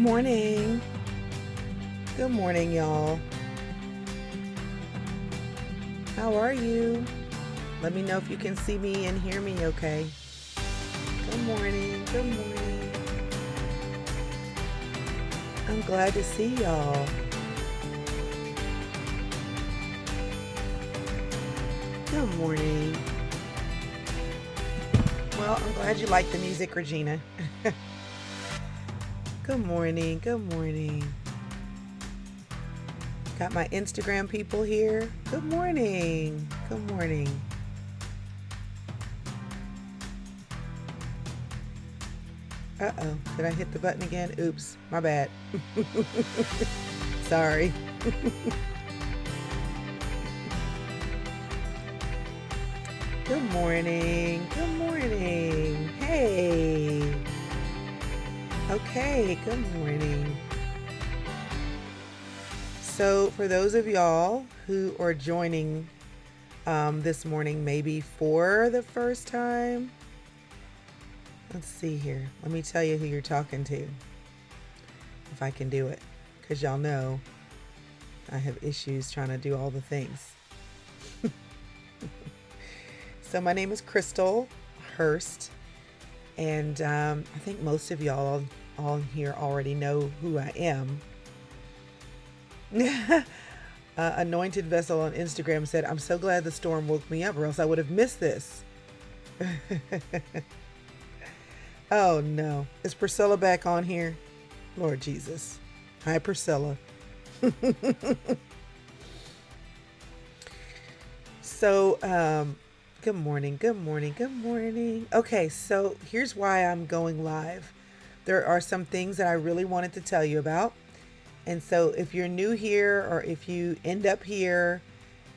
morning. Good morning, y'all. How are you? Let me know if you can see me and hear me okay. Good morning. Good morning. I'm glad to see y'all. Good morning. Well, I'm glad you like the music, Regina. Good morning. Good morning. Got my Instagram people here. Good morning. Good morning. Uh-oh. Did I hit the button again? Oops. My bad. Sorry. Good morning. Good morning. Hey. Okay. Good morning. So for those of y'all who are joining this morning, maybe for the first time, let's see here. Let me tell you who you're talking to, if I can do it, because y'all know I have issues trying to do all the things. So my name is Crystal Hurst, and I think most of y'all all here already know who I am. Anointed Vessel on Instagram said, "I'm so glad the storm woke me up, or else I would have missed this." Oh no. Is Priscilla back on here? Lord Jesus. Hi, Priscilla. So, good morning, good morning, good morning. Okay, so here's why I'm going live. There are some things that I really wanted to tell you about. And so if you're new here, or if you end up here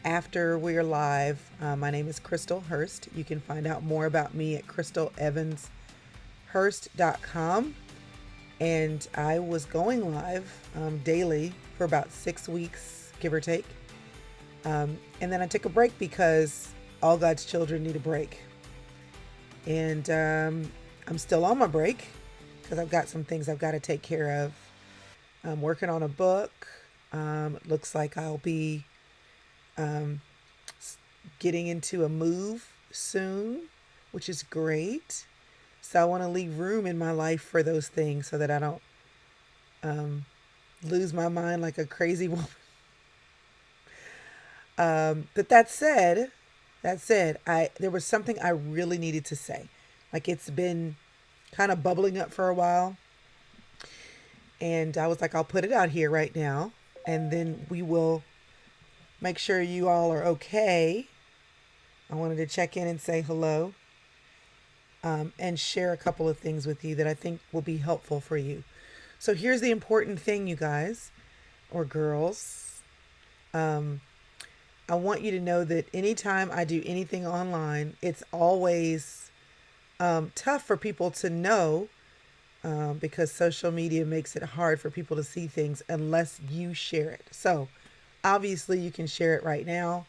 after we're live, my name is Crystal Hurst. You can find out more about me at crystalevanshurst.com. And I was going live daily for about 6 weeks, give or take. And then I took a break because all God's children need a break. And I'm still on my break because I've got some things I've got to take care of. I'm working on a book. It looks like I'll be getting into a move soon, which is great. So I want to leave room in my life for those things so that I don't lose my mind like a crazy woman. But that said, there was something I really needed to say. Like, it's been kind of bubbling up for a while. And I was like, I'll put it out here right now, and then we will make sure you all are okay. I wanted to check in and say hello, and share a couple of things with you that I think will be helpful for you. So here's the important thing, you guys, or girls. I want you to know that anytime I do anything online, it's always tough for people to know. Because social media makes it hard for people to see things unless you share it. So obviously you can share it right now,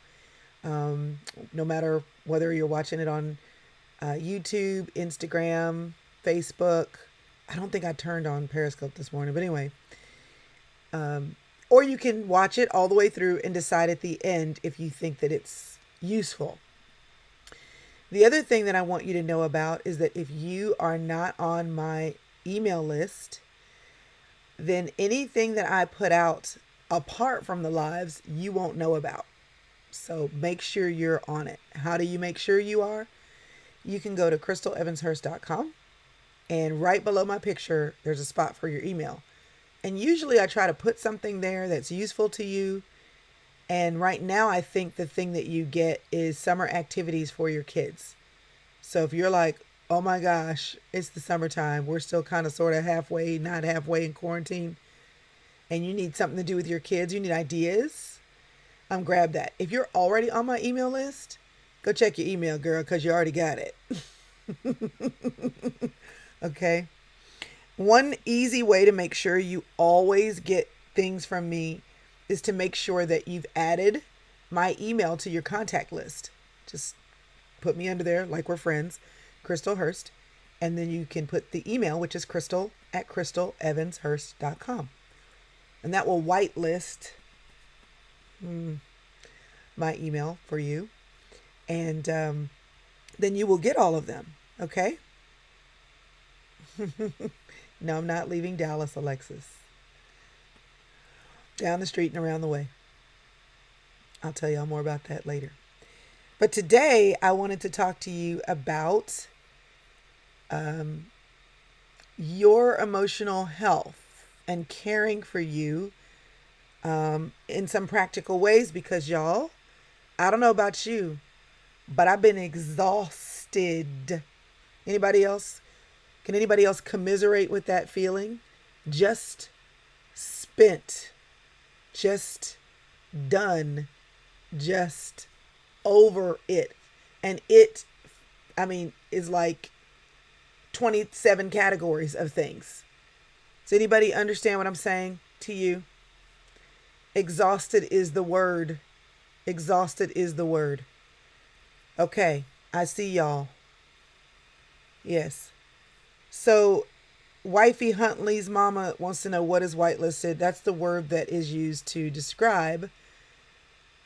no matter whether you're watching it on YouTube, Instagram, Facebook. I don't think I turned on Periscope this morning, but anyway. Or you can watch it all the way through and decide at the end if you think that it's useful. The other thing that I want you to know about is that if you are not on my email list, then anything that I put out apart from the lives, you won't know about. So make sure you're on it. How do you make sure you are? You can go to crystalevanshurst.com, and right below my picture, there's a spot for your email. And usually I try to put something there that's useful to you. And right now, I think the thing that you get is summer activities for your kids. So if you're like, oh my gosh, it's the summertime, we're still kind of sort of halfway, not halfway in quarantine, and you need something to do with your kids, you need ideas, grab that. If you're already on my email list, go check your email, girl, because you already got it. Okay. One easy way to make sure you always get things from me is to make sure that you've added my email to your contact list. Just put me under there like we're friends, Crystal Hurst, and then you can put the email, which is Crystal at crystalevanshurst.com. And that will whitelist my email for you. And then you will get all of them. Okay? No, I'm not leaving Dallas, Alexis. Down the street and around the way. I'll tell y'all more about that later. But today I wanted to talk to you about your emotional health and caring for you in some practical ways, because y'all, I don't know about you, but I've been exhausted. Anybody else? Can anybody else commiserate with that feeling? Just spent, just done, just over it. And it, is like 27 categories of things. Does anybody understand what I'm saying to you? Exhausted is the word. Exhausted is the word. Okay, I see y'all. Yes. So, Wifey Huntley's mama wants to know, what is whitelisted? That's the word that is used to describe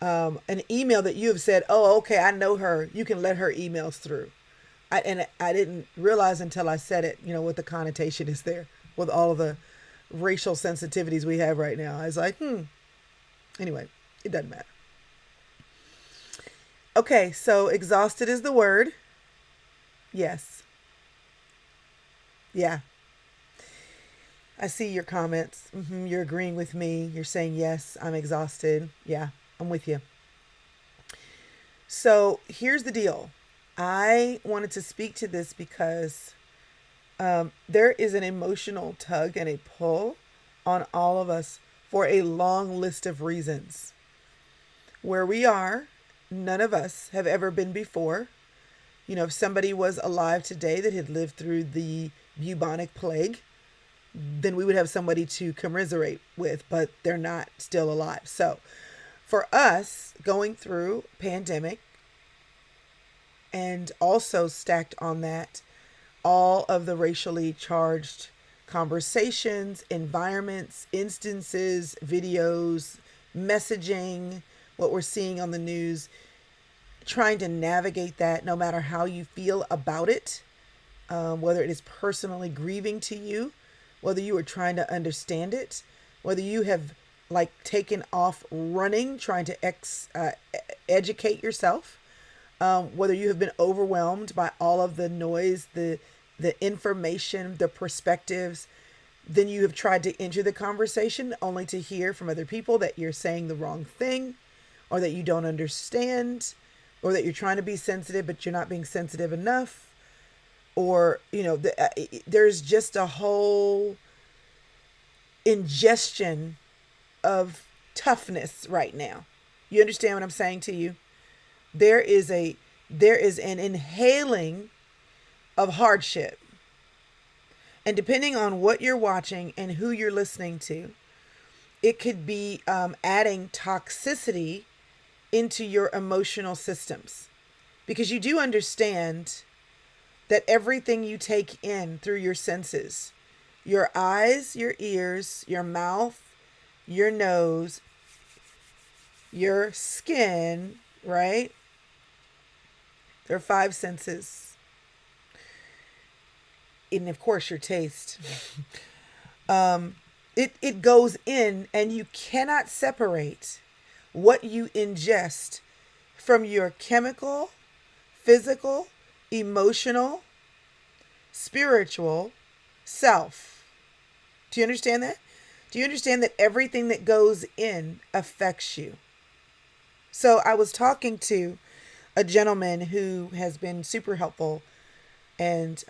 an email that you have said, oh, okay, I know her. You can let her emails through. I didn't realize until I said it, what the connotation is there with all of the racial sensitivities we have right now. I was like, Anyway, it doesn't matter. Okay, so exhausted is the word. Yes. Yeah. I see your comments. You're agreeing with me. You're saying, yes, I'm exhausted. Yeah, I'm with you. So here's the deal. I wanted to speak to this because there is an emotional tug and a pull on all of us for a long list of reasons. Where we are, none of us have ever been before. If somebody was alive today that had lived through the bubonic plague, then we would have somebody to commiserate with, but they're not still alive. So for us, going through pandemic, and also stacked on that, all of the racially charged conversations, environments, instances, videos, messaging, what we're seeing on the news, trying to navigate that no matter how you feel about it, whether it is personally grieving to you, whether you are trying to understand it, whether you have taken off running, trying to educate yourself, whether you have been overwhelmed by all of the noise, the information, the perspectives, then you have tried to enter the conversation only to hear from other people that you're saying the wrong thing, or that you don't understand, or that you're trying to be sensitive but you're not being sensitive enough, or there's just a whole ingestion of toughness right now. You understand what I'm saying to you? There is an inhaling of hardship. And depending on what you're watching and who you're listening to, it could be adding toxicity into your emotional systems. Because you do understand that everything you take in through your senses, your eyes, your ears, your mouth, your nose, your skin, right? There are 5 senses. And of course your taste. It goes in, and you cannot separate what you ingest from your chemical, physical, emotional, spiritual self. Do you understand that? Do you understand that everything that goes in affects you? So I was talking to a gentleman who has been super helpful and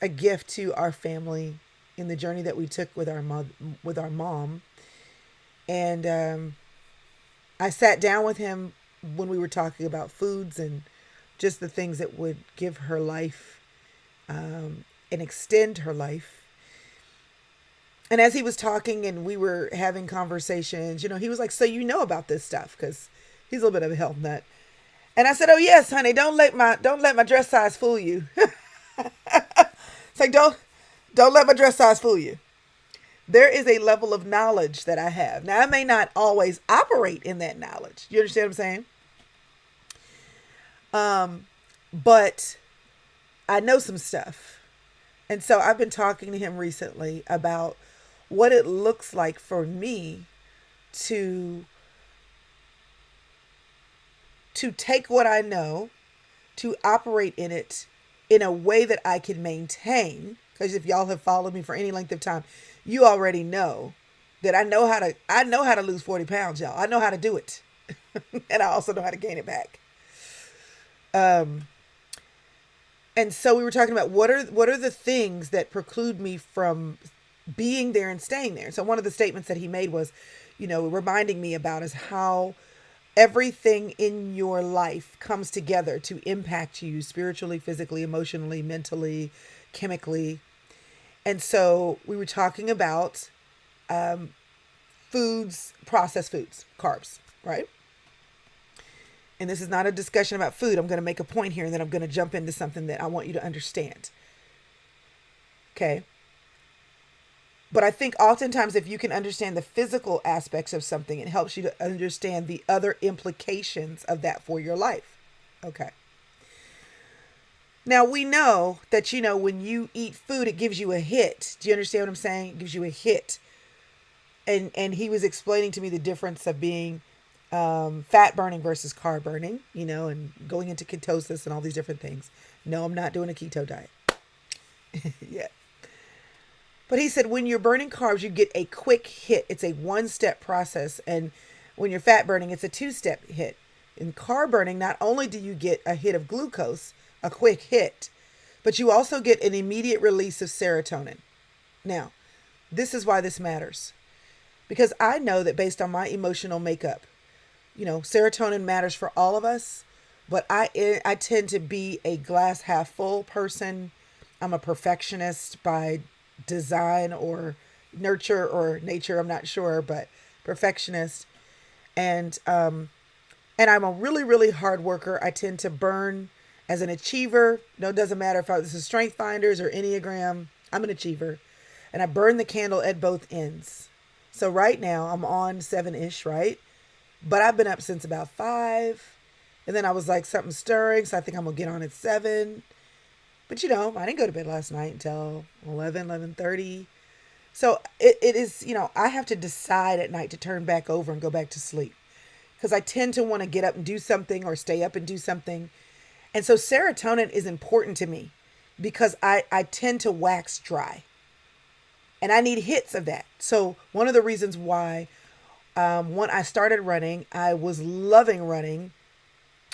a gift to our family in the journey that we took with our mom. And I sat down with him when we were talking about foods and just the things that would give her life and extend her life. And as he was talking and we were having conversations, he was like, so about this stuff, because he's a little bit of a health nut. And I said, oh yes, honey, don't let my dress size fool you. It's like, Don't let my dress size fool you. There is a level of knowledge that I have. Now, I may not always operate in that knowledge. You understand what I'm saying? But I know some stuff. And so I've been talking to him recently about what it looks like for me to take what I know, to operate in it in a way that I can maintain. Because if y'all have followed me for any length of time, you already know that I know how to lose 40 pounds, y'all. I know how to do it. And I also know how to gain it back. And so we were talking about what are the things that preclude me from being there and staying there. So one of the statements that he made was, reminding me about is how everything in your life comes together to impact you spiritually, physically, emotionally, mentally, chemically. And so we were talking about foods, processed foods, carbs, right? And this is not a discussion about food. I'm going to make a point here and then I'm going to jump into something that I want you to understand. Okay. But I think oftentimes if you can understand the physical aspects of something, it helps you to understand the other implications of that for your life. Okay. Now we know that, when you eat food, it gives you a hit. Do you understand what I'm saying? It gives you a hit. And he was explaining to me the difference of being fat burning versus carb burning, and going into ketosis and all these different things. No, I'm not doing a keto diet. Yeah. But he said when you're burning carbs, you get a quick hit. It's a one-step process. And when you're fat burning, it's a two-step hit. In carb burning, not only do you get a hit of glucose, a quick hit, but you also get an immediate release of serotonin. Now, this is why this matters. Because I know that based on my emotional makeup, serotonin matters for all of us, but I tend to be a glass half full person. I'm a perfectionist by design or nurture or nature, I'm not sure, but perfectionist. And I'm a really, really hard worker. I tend to burn as an achiever. It doesn't matter if this is Strength Finders or Enneagram. I'm an achiever. And I burn the candle at both ends. So right now I'm on 7-ish, right? But I've been up since about 5. And then I was like something stirring. So I think I'm going to get on at 7. But I didn't go to bed last night until 11:30. So it is, I have to decide at night to turn back over and go back to sleep. Because I tend to want to get up and do something or stay up and do something. And so serotonin is important to me because I tend to wax dry. And I need hits of that. So one of the reasons why when I started running, I was loving running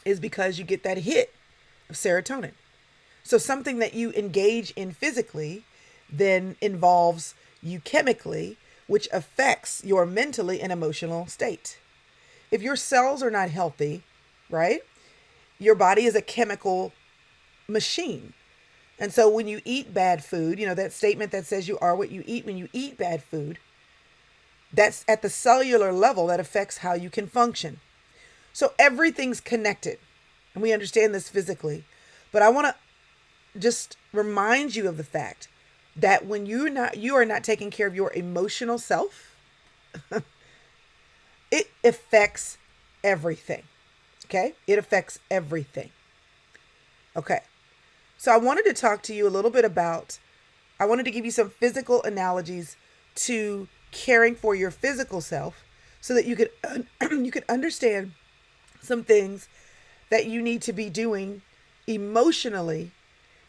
is because you get that hit of serotonin. So something that you engage in physically then involves you chemically, which affects your mentally and emotional state. If your cells are not healthy, right, your body is a chemical machine. And so when you eat bad food, that statement that says you are what you eat, when you eat bad food, that's at the cellular level that affects how you can function. So everything's connected. And we understand this physically. But I want to just remind you of the fact that when you are not taking care of your emotional self, it affects everything. Okay? It affects everything. Okay. So I wanted to talk to you a little bit I wanted to give you some physical analogies to caring for your physical self so that you could understand some things that you need to be doing emotionally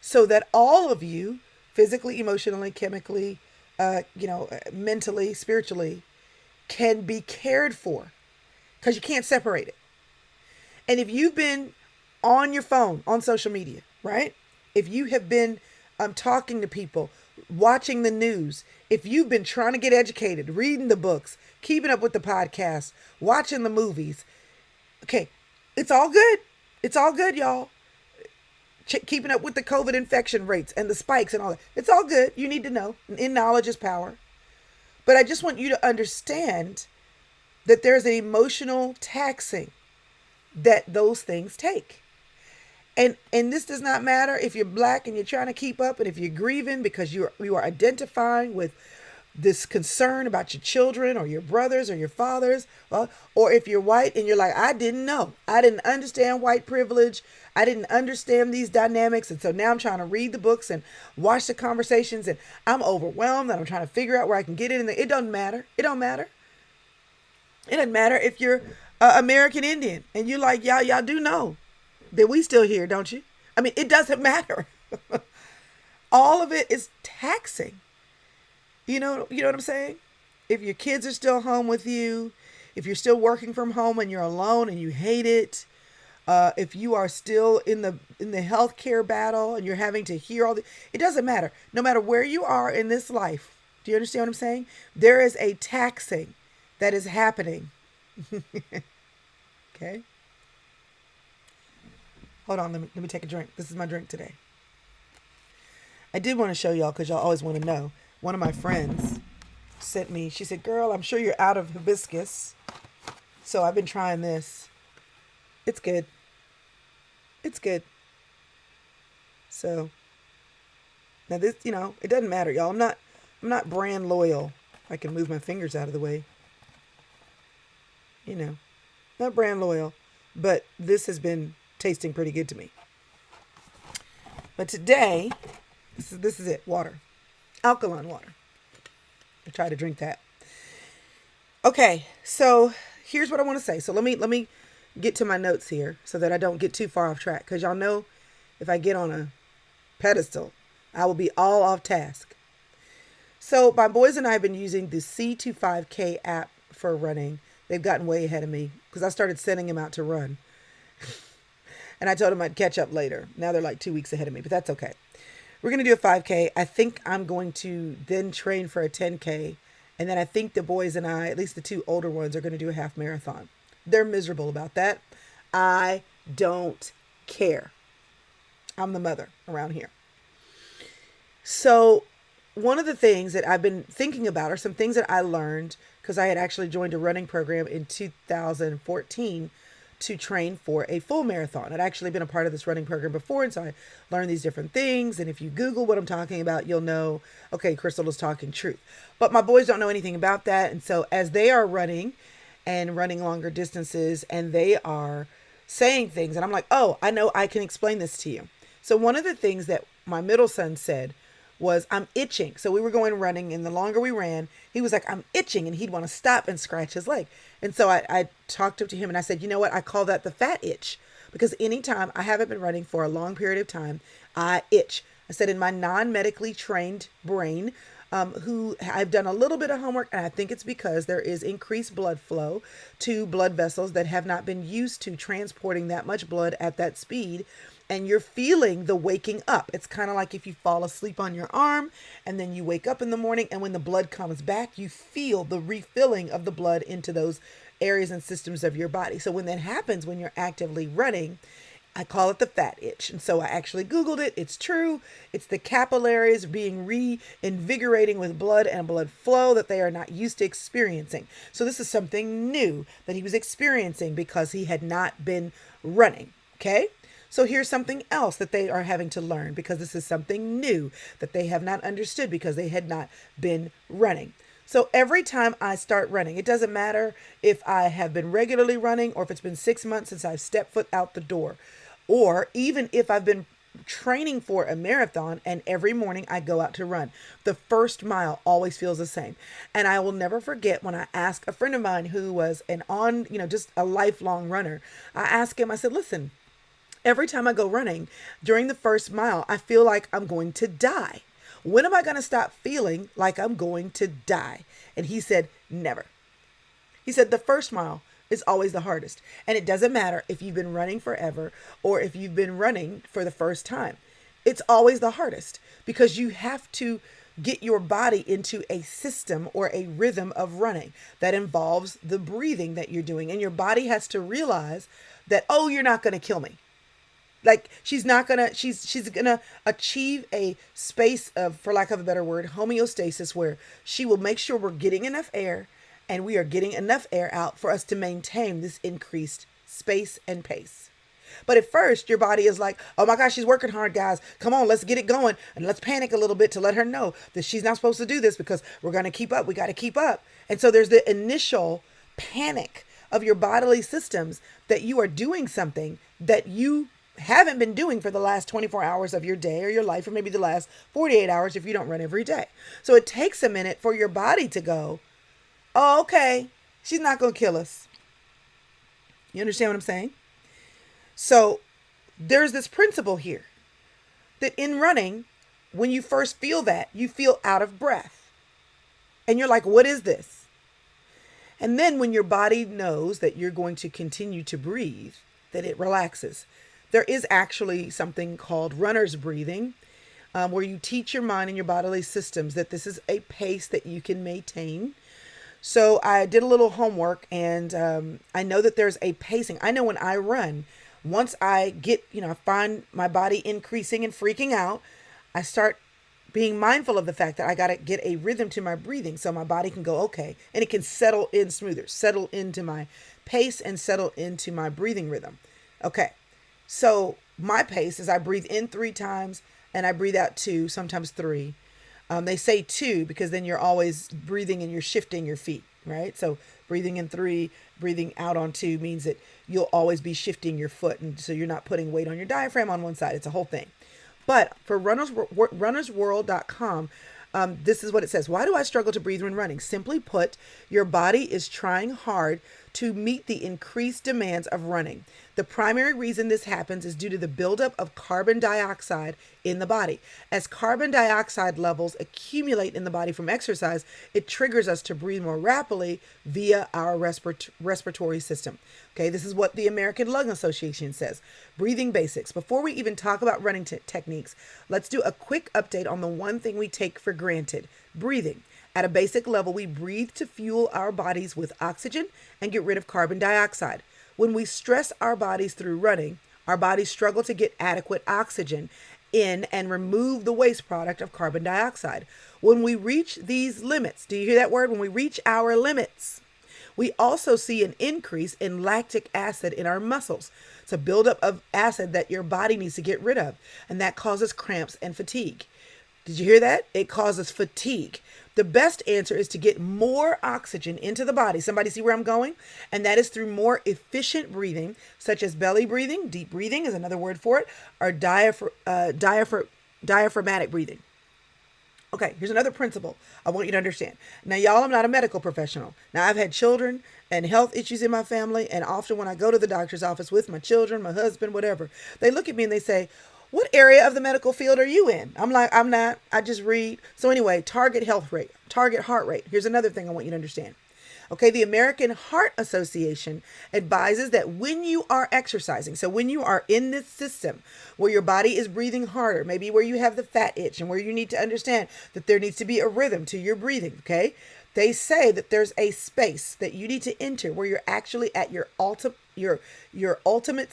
so that all of you, physically, emotionally, chemically, mentally, spiritually, can be cared for, because you can't separate it. And if you've been on your phone, on social media, right? If you have been talking to people, watching the news, if you've been trying to get educated, reading the books, keeping up with the podcast, watching the movies, okay, it's all good. It's all good, y'all. Keeping up with the COVID infection rates and the spikes and all that. It's all good. You need to know. In knowledge is power. But I just want you to understand that there's an emotional taxing that those things take. And this does not matter if you're black and you're trying to keep up, and if you're grieving because you are identifying with this concern about your children or your brothers or your fathers, or if you're white and you're like, I didn't know, I didn't understand white privilege, I didn't understand these dynamics, and so now I'm trying to read the books and watch the conversations, and I'm overwhelmed and I'm trying to figure out where I can get it in there. It doesn't matter. It don't matter. It doesn't matter if you're American Indian and you're like, y'all do know that we still here, don't you? I mean, it doesn't matter. All of it is taxing. You know what I'm saying? If your kids are still home with you, if you're still working from home and you're alone and you hate it, if you are still in the healthcare battle and you're having to hear all the, it doesn't matter. No matter where you are in this life, do you understand what I'm saying? There is a taxing that is happening. Okay. Hold on, let me take a drink. This is my drink today. I did want to show y'all because y'all always want to know. One of my friends sent me, she said, girl, I'm sure you're out of hibiscus. So I've been trying this. It's good. It's good. So now this, it doesn't matter, y'all. I'm not brand loyal. I can move my fingers out of the way. Not brand loyal, but this has been tasting pretty good to me. But today, this is it, water. Alkaline water. I try to drink that. Okay, so here's what I want to say. So let me get to my notes here so that I don't get too far off track. Because y'all know if I get on a pedestal, I will be all off task. So my boys and I have been using the C25K app for running. They've gotten way ahead of me because I started sending them out to run. And I told them I'd catch up later. Now they're like 2 weeks ahead of me, but that's okay. We're going to do a 5K. I think I'm going to then train for a 10K. And then I think the boys and I, at least the two older ones, are going to do a half marathon. They're miserable about that. I don't care. I'm the mother around here. So one of the things that I've been thinking about are some things that I learned because I had actually joined a running program in 2014 to train for a full marathon. I'd actually been a part of this running program before, and so I learned these different things. And if you Google what I'm talking about, you'll know, okay, Crystal is talking truth. But my boys don't know anything about that. And so as they are running and running longer distances, and they are saying things, and I'm like, oh, I know I can explain this to you. So one of the things that my middle son said was, I'm itching. So we were going running, and the longer we ran, he was like, I'm itching, and he'd want to stop and scratch his leg. And so I talked up to him and I said, you know what? I call that the fat itch, because anytime I haven't been running for a long period of time, I itch. I said, in my non-medically trained brain, who I've done a little bit of homework, and I think it's because there is increased blood flow to blood vessels that have not been used to transporting that much blood at that speed. And you're feeling the waking up. It's kind of like if you fall asleep on your arm and then you wake up in the morning, and when the blood comes back, you feel the refilling of the blood into those areas and systems of your body. So when that happens, when you're actively running, I call it the fat itch. And so I actually Googled it. It's true. It's the capillaries being reinvigorating with blood and blood flow that they are not used to experiencing. So this is something new that he was experiencing because he had not been running. Okay. So here's something else that they are having to learn, because this is something new that they have not understood because they had not been running. So every time I start running, it doesn't matter if I have been regularly running or if it's been 6 months since I've stepped foot out the door, or even if I've been training for a marathon and every morning I go out to run, the first mile always feels the same. And I will never forget when I asked a friend of mine who was just a lifelong runner. I asked him, I said, listen, every time I go running during the first mile, I feel like I'm going to die. When am I going to stop feeling like I'm going to die? And he said, never. He said, the first mile is always the hardest. And it doesn't matter if you've been running forever or if you've been running for the first time. It's always the hardest because you have to get your body into a system or a rhythm of running that involves the breathing that you're doing. And your body has to realize that, oh, you're not going to kill me. Like she's gonna achieve a space of, for lack of a better word, homeostasis, where she will make sure we're getting enough air and we are getting enough air out for us to maintain this increased space and pace. But at first, your body is like, oh my gosh, she's working hard, guys. Come on, let's get it going. And let's panic a little bit to let her know that she's not supposed to do this because we're going to keep up. We got to keep up. And so there's the initial panic of your bodily systems that you are doing something that you haven't been doing for the last 24 hours of your day or your life, or maybe the last 48 hours if you don't run every day. So it takes a minute for your body to go, oh, okay, she's not going to kill us. You understand what I'm saying? So there's this principle here that in running, when you first feel that, you feel out of breath. And you're like, what is this? And then when your body knows that you're going to continue to breathe, that it relaxes. There is actually something called runner's breathing, where you teach your mind and your bodily systems that this is a pace that you can maintain. So I did a little homework, and I know that there's a pacing. I know when I run, once I get, I find my body increasing and freaking out, I start being mindful of the fact that I got to get a rhythm to my breathing so my body can go, okay, and it can settle in smoother, settle into my pace and settle into my breathing rhythm. Okay. So my pace is I breathe in 3 times and I breathe out 2, sometimes 3. They say 2 because then you're always breathing and you're shifting your feet, right? So breathing in 3, breathing out on 2 means that you'll always be shifting your foot. And so you're not putting weight on your diaphragm on one side. It's a whole thing. But for runnersworld.com, this is what it says. Why do I struggle to breathe when running? Simply put, your body is trying hard to meet the increased demands of running. The primary reason this happens is due to the buildup of carbon dioxide in the body. As carbon dioxide levels accumulate in the body from exercise, it triggers us to breathe more rapidly via our respiratory system. Okay, this is what the American Lung Association says. Breathing basics. Before we even talk about running techniques, let's do a quick update on the one thing we take for granted: breathing. At a basic level, we breathe to fuel our bodies with oxygen and get rid of carbon dioxide. When we stress our bodies through running, our bodies struggle to get adequate oxygen in and remove the waste product of carbon dioxide. When we reach these limits, do you hear that word? When we reach our limits, we also see an increase in lactic acid in our muscles. It's a buildup of acid that your body needs to get rid of, and that causes cramps and fatigue. Did you hear that? It causes fatigue. The best answer is to get more oxygen into the body. Somebody see where I'm going? And that is through more efficient breathing, such as belly breathing, deep breathing is another word for it, or diaphragmatic breathing. Okay, here's another principle I want you to understand. Now, y'all, I'm not a medical professional. Now, I've had children and health issues in my family, and often when I go to the doctor's office with my children, my husband, whatever, they look at me and they say, what area of the medical field are you in? I'm like, I'm not. I just read. So anyway, target heart rate. Here's another thing I want you to understand. Okay, the American Heart Association advises that when you are exercising, so when you are in this system where your body is breathing harder, maybe where you have the fat itch and where you need to understand that there needs to be a rhythm to your breathing, okay? They say that there's a space that you need to enter where you're actually at your ultimate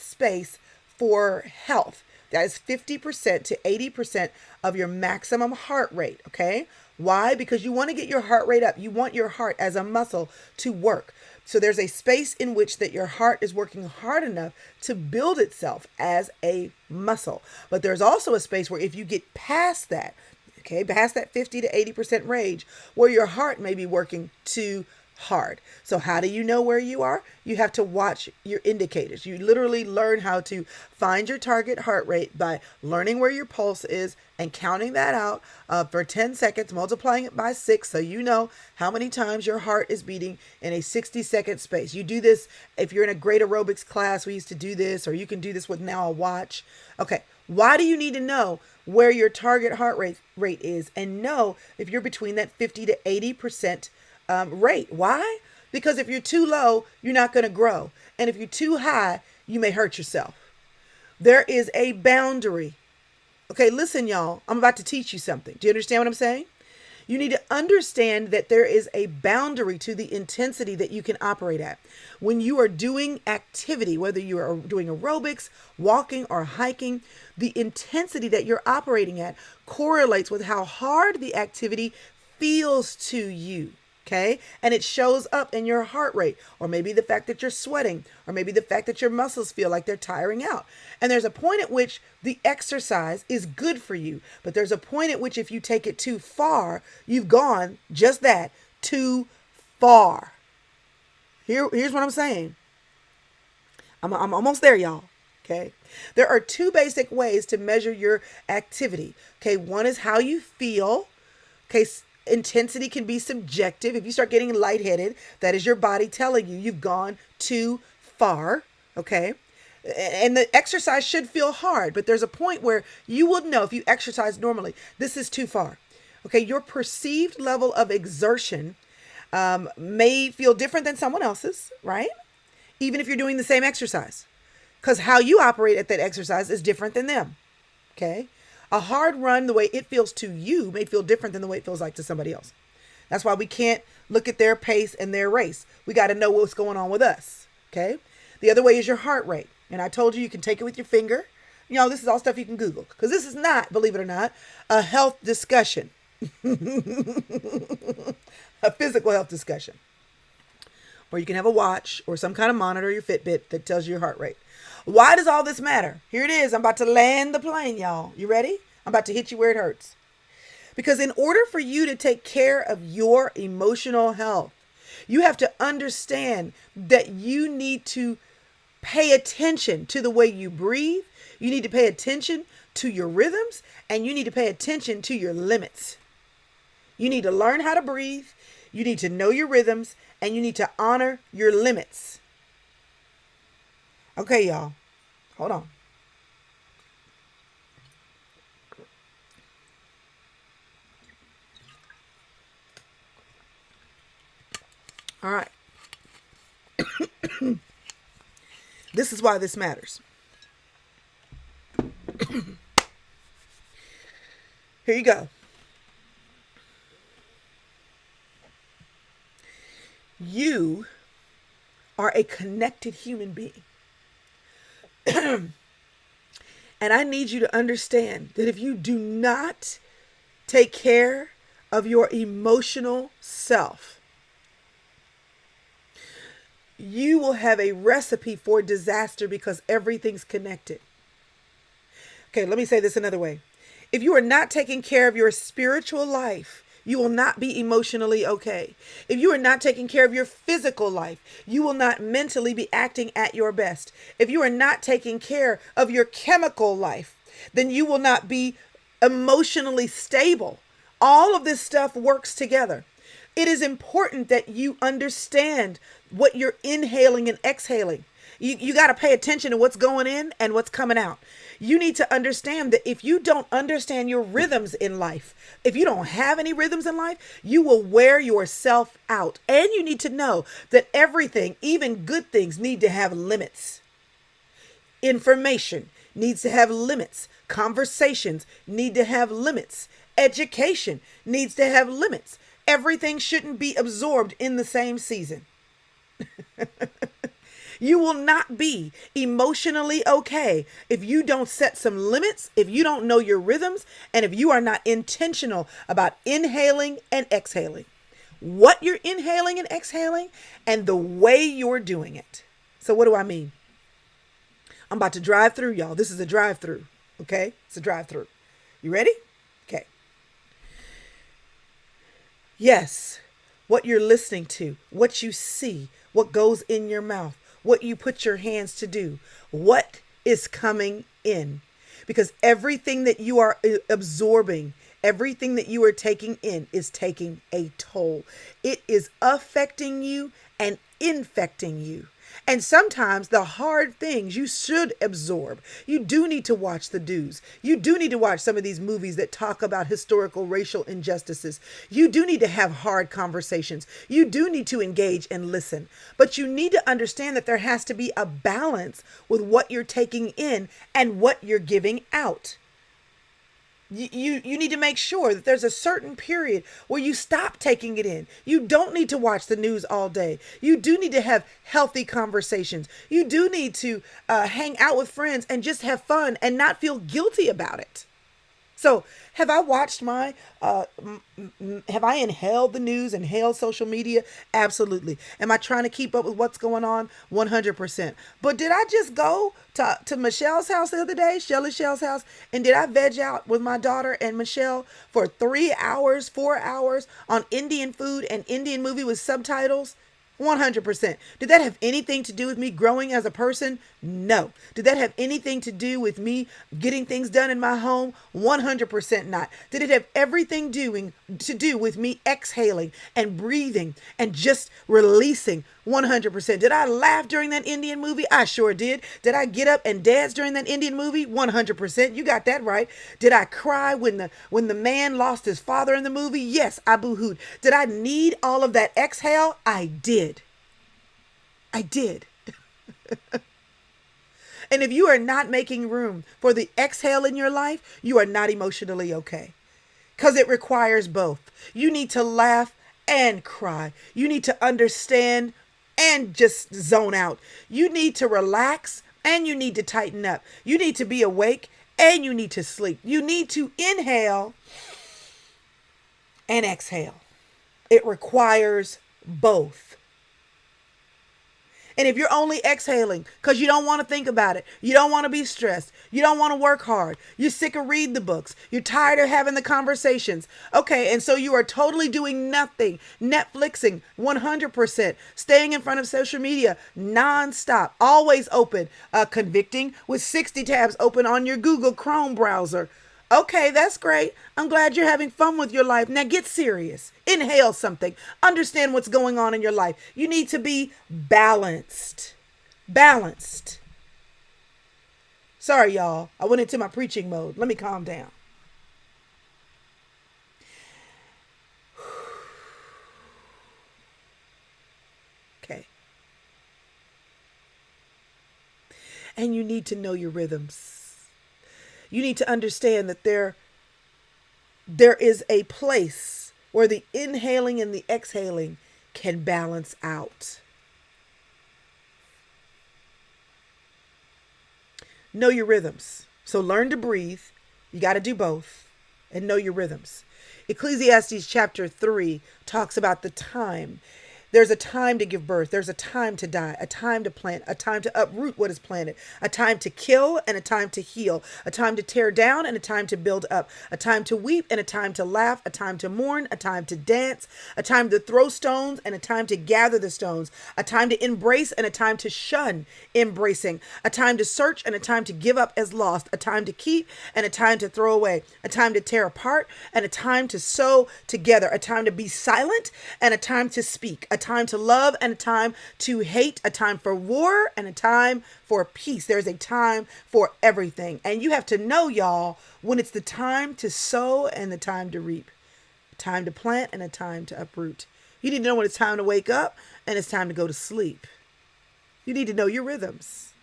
space for health. That is 50% to 80% of your maximum heart rate, okay? Why? Because you want to get your heart rate up. You want your heart as a muscle to work. So there's a space in which that your heart is working hard enough to build itself as a muscle. But there's also a space where if you get past that, okay, past that 50 to 80% range, where your heart may be working too hard. So how do you know where you are? You have to watch your indicators. You literally learn how to find your target heart rate by learning where your pulse is and counting that out for 10 seconds, multiplying it by 6 so you know how many times your heart is beating in a 60-second space. You do this if you're in a great aerobics class. We used to do this, or you can do this with now a watch. Okay, why do you need to know where your target heart rate is and know if you're between that 50 to 80% rate? Why? Because if you're too low, you're not going to grow. And if you're too high, you may hurt yourself. There is a boundary. Okay, listen, y'all. I'm about to teach you something. Do you understand what I'm saying? You need to understand that there is a boundary to the intensity that you can operate at. When you are doing activity, whether you are doing aerobics, walking, or hiking, the intensity that you're operating at correlates with how hard the activity feels to you. Okay. And it shows up in your heart rate, or maybe the fact that you're sweating, or maybe the fact that your muscles feel like they're tiring out. And there's a point at which the exercise is good for you. But there's a point at which if you take it too far, you've gone just that, too far. Here's what I'm saying. I'm almost there, y'all. Okay. There are two basic ways to measure your activity. Okay. One is how you feel. Okay. Intensity can be subjective. If you start getting lightheaded, that is your body telling you you've gone too far. Okay. And the exercise should feel hard, but there's a point where you will know if you exercise normally, this is too far. Okay. Your perceived level of exertion may feel different than someone else's, right? Even if you're doing the same exercise, because how you operate at that exercise is different than them. Okay. A hard run, the way it feels to you may feel different than the way it feels like to somebody else. That's why we can't look at their pace and their race. We got to know what's going on with us. Okay. The other way is your heart rate. And I told you can take it with your finger. You know, this is all stuff you can Google, because this is not, believe it or not, a health discussion, a physical health discussion. Or you can have a watch or some kind of monitor, your Fitbit, that tells you your heart rate. Why does all this matter? Here it is. I'm about to land the plane, y'all. You ready? I'm about to hit you where it hurts. Because in order for you to take care of your emotional health, you have to understand that you need to pay attention to the way you breathe. You need to pay attention to your rhythms, and you need to pay attention to your limits. You need to learn how to breathe. You need to know your rhythms, and you need to honor your limits. Okay, y'all. Hold on. All right. This is why this matters. Here you go. You are a connected human being. And I need you to understand that if you do not take care of your emotional self, you will have a recipe for disaster, because everything's connected. Okay, let me say this another way. If you are not taking care of your spiritual life, you will not be emotionally okay. If you are not taking care of your physical life, you will not mentally be acting at your best. If you are not taking care of your chemical life, then you will not be emotionally stable. All of this stuff works together. It is important that you understand what you're inhaling and exhaling. You got to pay attention to what's going in and what's coming out. You need to understand that if you don't understand your rhythms in life, if you don't have any rhythms in life, you will wear yourself out. And you need to know that everything, even good things, need to have limits. Information needs to have limits. Conversations need to have limits. Education needs to have limits. Everything shouldn't be absorbed in the same season. You will not be emotionally okay if you don't set some limits, if you don't know your rhythms, and if you are not intentional about inhaling and exhaling. What you're inhaling and exhaling, and the way you're doing it. So what do I mean? I'm about to drive through, y'all. This is a drive-through, okay? It's a drive-through. You ready? Okay. Yes, what you're listening to, what you see, what goes in your mouth, what you put your hands to do, what is coming in. Because everything that you are absorbing, everything that you are taking in is taking a toll. It is affecting you and infecting you. And sometimes the hard things you should absorb. You do need to watch the news. You do need to watch some of these movies that talk about historical racial injustices. You do need to have hard conversations. You do need to engage and listen. But you need to understand that there has to be a balance with what you're taking in and what you're giving out. You need to make sure that there's a certain period where you stop taking it in. You don't need to watch the news all day. You do need to have healthy conversations. You do need to hang out with friends and just have fun and not feel guilty about it. So, have I watched have I inhaled the news, inhaled social media? Absolutely. Am I trying to keep up with what's going on? 100%. But did I just go to Michelle's house the other day, Shelly Shell's house, and did I veg out with my daughter and Michelle for 3 hours, 4 hours on Indian food and Indian movie with subtitles? 100%. Did that have anything to do with me growing as a person? No. Did that have anything to do with me getting things done in my home? 100% not. Did it have everything to do with me exhaling and breathing and just releasing? 100%. Did I laugh during that Indian movie? I sure did. Did I get up and dance during that Indian movie? 100%. You got that right. Did I cry when the man lost his father in the movie? Yes, I boo-hooed. Did I need all of that exhale? I did. I did. And if you are not making room for the exhale in your life, you are not emotionally okay. Because it requires both. You need to laugh and cry. You need to understand and just zone out. You need to relax and you need to tighten up. You need to be awake and you need to sleep. You need to inhale and exhale. It requires both. And if you're only exhaling because you don't want to think about it, you don't want to be stressed, you don't want to work hard, you're sick of reading the books, you're tired of having the conversations. Okay, and so you are totally doing nothing, Netflixing 100%, staying in front of social media nonstop, always open, convicting with 60 tabs open on your Google Chrome browser. Okay, that's great. I'm glad you're having fun with your life. Now get serious. Inhale something. Understand what's going on in your life. You need to be balanced. Balanced. Sorry, y'all. I went into my preaching mode. Let me calm down. Okay. And you need to know your rhythms. You need to understand that there is a place where the inhaling and the exhaling can balance out. Know your rhythms. So learn to breathe. You got to do both. And know your rhythms. Ecclesiastes chapter 3 talks about the time. There's a time to give birth. There's a time to die, a time to plant, a time to uproot what is planted, a time to kill and a time to heal, a time to tear down and a time to build up, a time to weep and a time to laugh, a time to mourn, a time to dance, a time to throw stones and a time to gather the stones, a time to embrace and a time to shun embracing, a time to search and a time to give up as lost, a time to keep and a time to throw away, a time to tear apart and a time to sew together, a time to be silent and a time to speak, a time to love and a time to hate, a time for war and a time for peace. There's a time for everything. And you have to know, y'all, when it's the time to sow and the time to reap, a time to plant and a time to uproot. You need to know when it's time to wake up and it's time to go to sleep. You need to know your rhythms.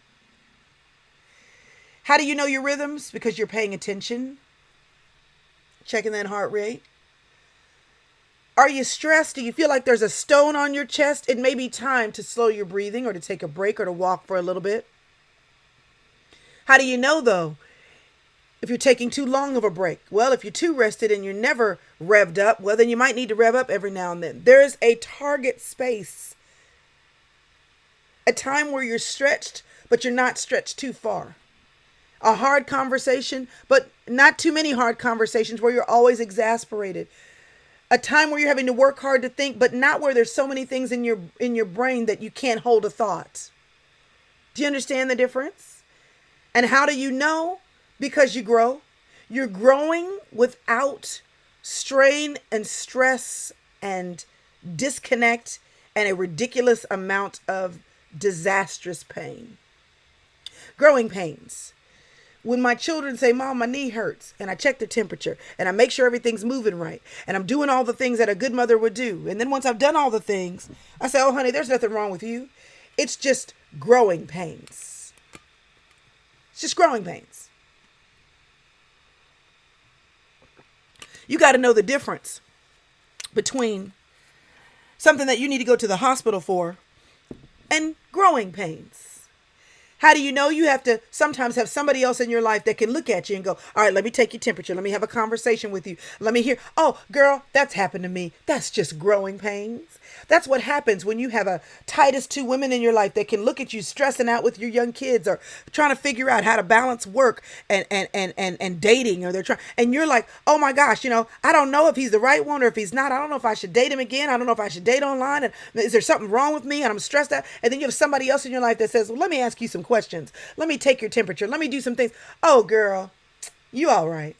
How do you know your rhythms? Because you're paying attention, checking that heart rate. Are you stressed? Do you feel like there's a stone on your chest? It may be time to slow your breathing or to take a break or to walk for a little bit. How do you know, though, if you're taking too long of a break? Well, if you're too rested and you're never revved up, well, then you might need to rev up every now and then. There's a target space, a time where you're stretched, but you're not stretched too far. A hard conversation, but not too many hard conversations where you're always exasperated. A time where you're having to work hard to think, but not where there's so many things in your brain that you can't hold a thought. Do you understand the difference? And how do you know? Because you grow. You're growing without strain and stress and disconnect and a ridiculous amount of disastrous pain. Growing pains. When my children say, Mom, my knee hurts, and I check the temperature and I make sure everything's moving right and I'm doing all the things that a good mother would do. And then once I've done all the things, I say, oh, honey, there's nothing wrong with you. It's just growing pains. It's just growing pains. You got to know the difference between something that you need to go to the hospital for and growing pains. How do you know? You have to sometimes have somebody else in your life that can look at you and go, all right, let me take your temperature. Let me have a conversation with you. Let me hear, oh, girl, that's happened to me. That's just growing pains. That's what happens when you have a tightest two women in your life that can look at you stressing out with your young kids or trying to figure out how to balance work and dating, or they're trying, and you're like, oh my gosh, I don't know if he's the right one or if he's not. I don't know if I should date him again. I don't know if I should date online. And is there something wrong with me? And I'm stressed out. And then you have somebody else in your life that says, well, let me ask you some questions. Let me take your temperature. Let me do some things. Oh, girl, you all right.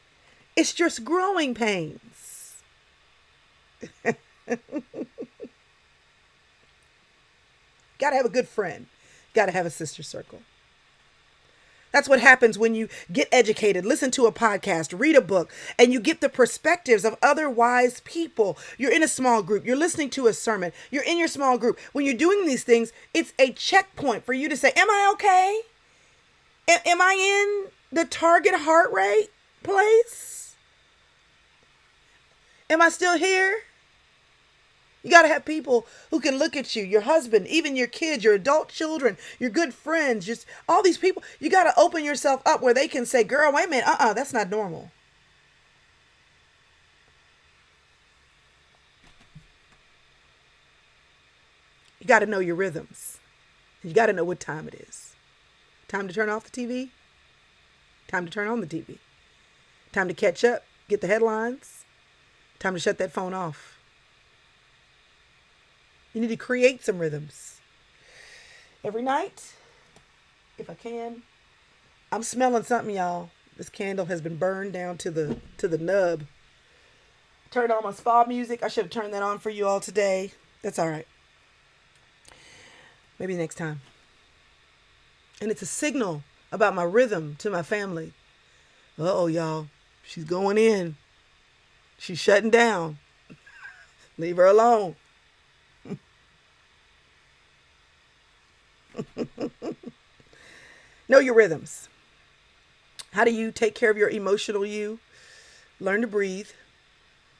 It's just growing pains. Got to have a good friend. Got to have a sister circle. That's what happens when you get educated, listen to a podcast, read a book, and you get the perspectives of other wise people. You're in a small group. You're listening to a sermon. You're in your small group. When you're doing these things, it's a checkpoint for you to say, am I okay? Am I in the target heart rate place? Am I still here? You got to have people who can look at you, your husband, even your kids, your adult children, your good friends, just all these people. You got to open yourself up where they can say, girl, wait a minute. That's not normal. You got to know your rhythms. You got to know what time it is. Time to turn off the TV. Time to turn on the TV. Time to catch up, get the headlines. Time to shut that phone off. You need to create some rhythms. Every night, if I can. I'm smelling something, y'all. This candle has been burned down to the nub. Turned on my spa music. I should have turned that on for you all today. That's all right. Maybe next time. And it's a signal about my rhythm to my family. Uh-oh, y'all. She's going in. She's shutting down. Leave her alone. Know your rhythms. How do you take care of your emotional you? Learn to breathe.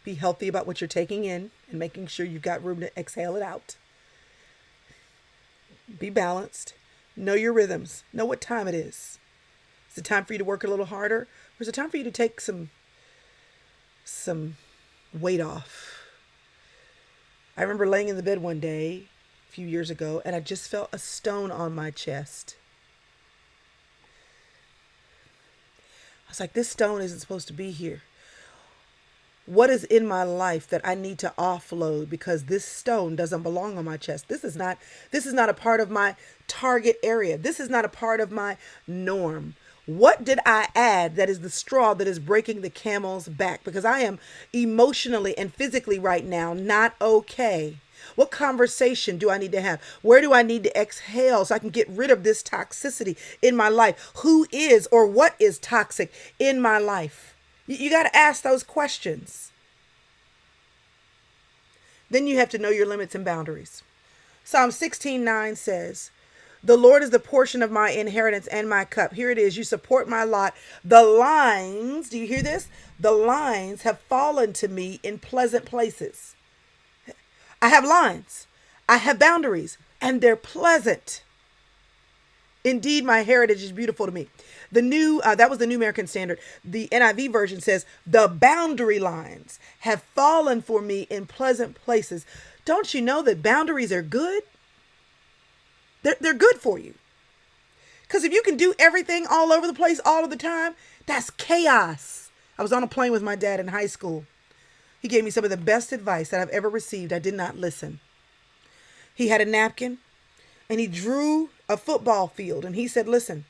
Be healthy about what you're taking in and making sure you've got room to exhale it out. Be balanced. Know your rhythms. Know what time it is. Is it time for you to work a little harder? Or is it time for you to take some weight off? I remember laying in the bed one day a few years ago, and I just felt a stone on my chest. I was like, this stone isn't supposed to be here. What is in my life that I need to offload because this stone doesn't belong on my chest? This is not a part of my target area. This is not a part of my norm. What did I add that is the straw that is breaking the camel's back? Because I am emotionally and physically right now not okay. What conversation do I need to have? Where do I need to exhale so I can get rid of this toxicity in my life? Who is or what is toxic in my life? You got to ask those questions. Then you have to know your limits and boundaries. Psalm 16:9 says, the Lord is the portion of my inheritance and my cup. Here it is. You support my lot. The lines, do you hear this? The lines have fallen to me in pleasant places. I have lines. I have boundaries, and they're pleasant. Indeed, my heritage is beautiful to me. That was the New American Standard. The NIV version says, the boundary lines have fallen for me in pleasant places. Don't you know that boundaries are good? They're good for you. Because if you can do everything all over the place all of the time, that's chaos. I was on a plane with my dad in high school. He gave me some of the best advice that I've ever received. I did not listen. He had a napkin and he drew a football field and he said, listen,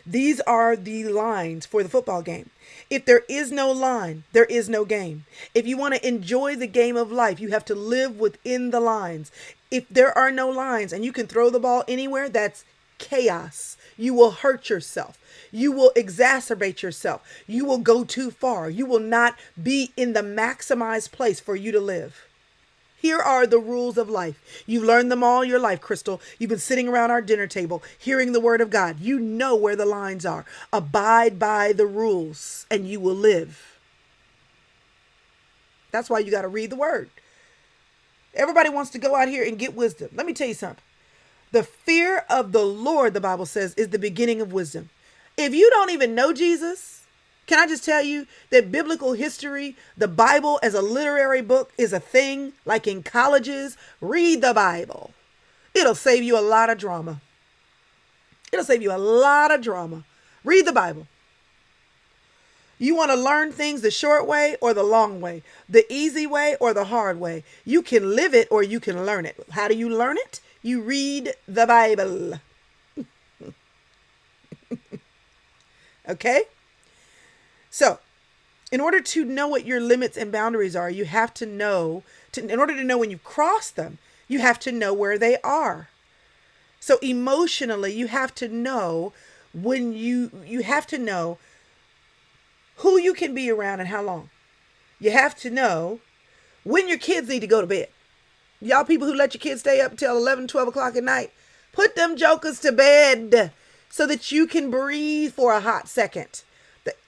these are the lines for the football game. If there is no line, there is no game. If you want to enjoy the game of life, you have to live within the lines. If there are no lines and you can throw the ball anywhere, that's chaos. You will hurt yourself. You will exacerbate yourself. You will go too far. You will not be in the maximized place for you to live. Here are the rules of life. You've learned them all your life, Crystal. You've been sitting around our dinner table, hearing the word of God. You know where the lines are. Abide by the rules and you will live. That's why you got to read the word. Everybody wants to go out here and get wisdom. Let me tell you something. The fear of the Lord, the Bible says, is the beginning of wisdom. If you don't even know Jesus, can I just tell you that biblical history, the Bible as a literary book, is a thing. Like in colleges, read the Bible. It'll save you a lot of drama. It'll save you a lot of drama. Read the Bible. You want to learn things the short way or the long way, the easy way or the hard way. You can live it or you can learn it. How do you learn it? You read the Bible. Okay? So, in order to know what your limits and boundaries are, you have to know, in order to know when you cross them, you have to know where they are. So emotionally, you have to know when you have to know who you can be around and how long. You have to know when your kids need to go to bed. Y'all people who let your kids stay up until 11, 12 o'clock at night, put them jokers to bed so that you can breathe for a hot second.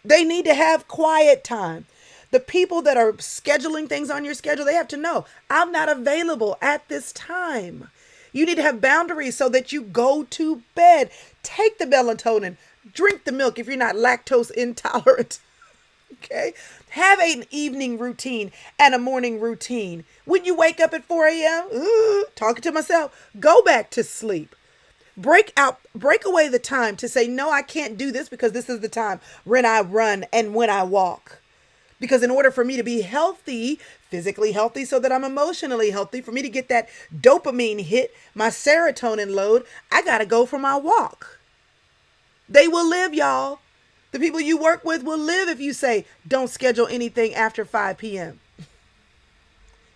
They need to have quiet time. The people that are scheduling things on your schedule, they have to know, I'm not available at this time. You need to have boundaries so that you go to bed. Take the melatonin. Drink the milk if you're not lactose intolerant. Okay? Have an evening routine and a morning routine. When you wake up at 4 a.m., talking to myself, go back to sleep. Break away the time to say, no, I can't do this because this is the time when I run and when I walk. Because in order for me to be healthy, physically healthy, so that I'm emotionally healthy, for me to get that dopamine hit, my serotonin load, I got to go for my walk. They will live, y'all. The people you work with will live if you say, don't schedule anything after 5 p.m.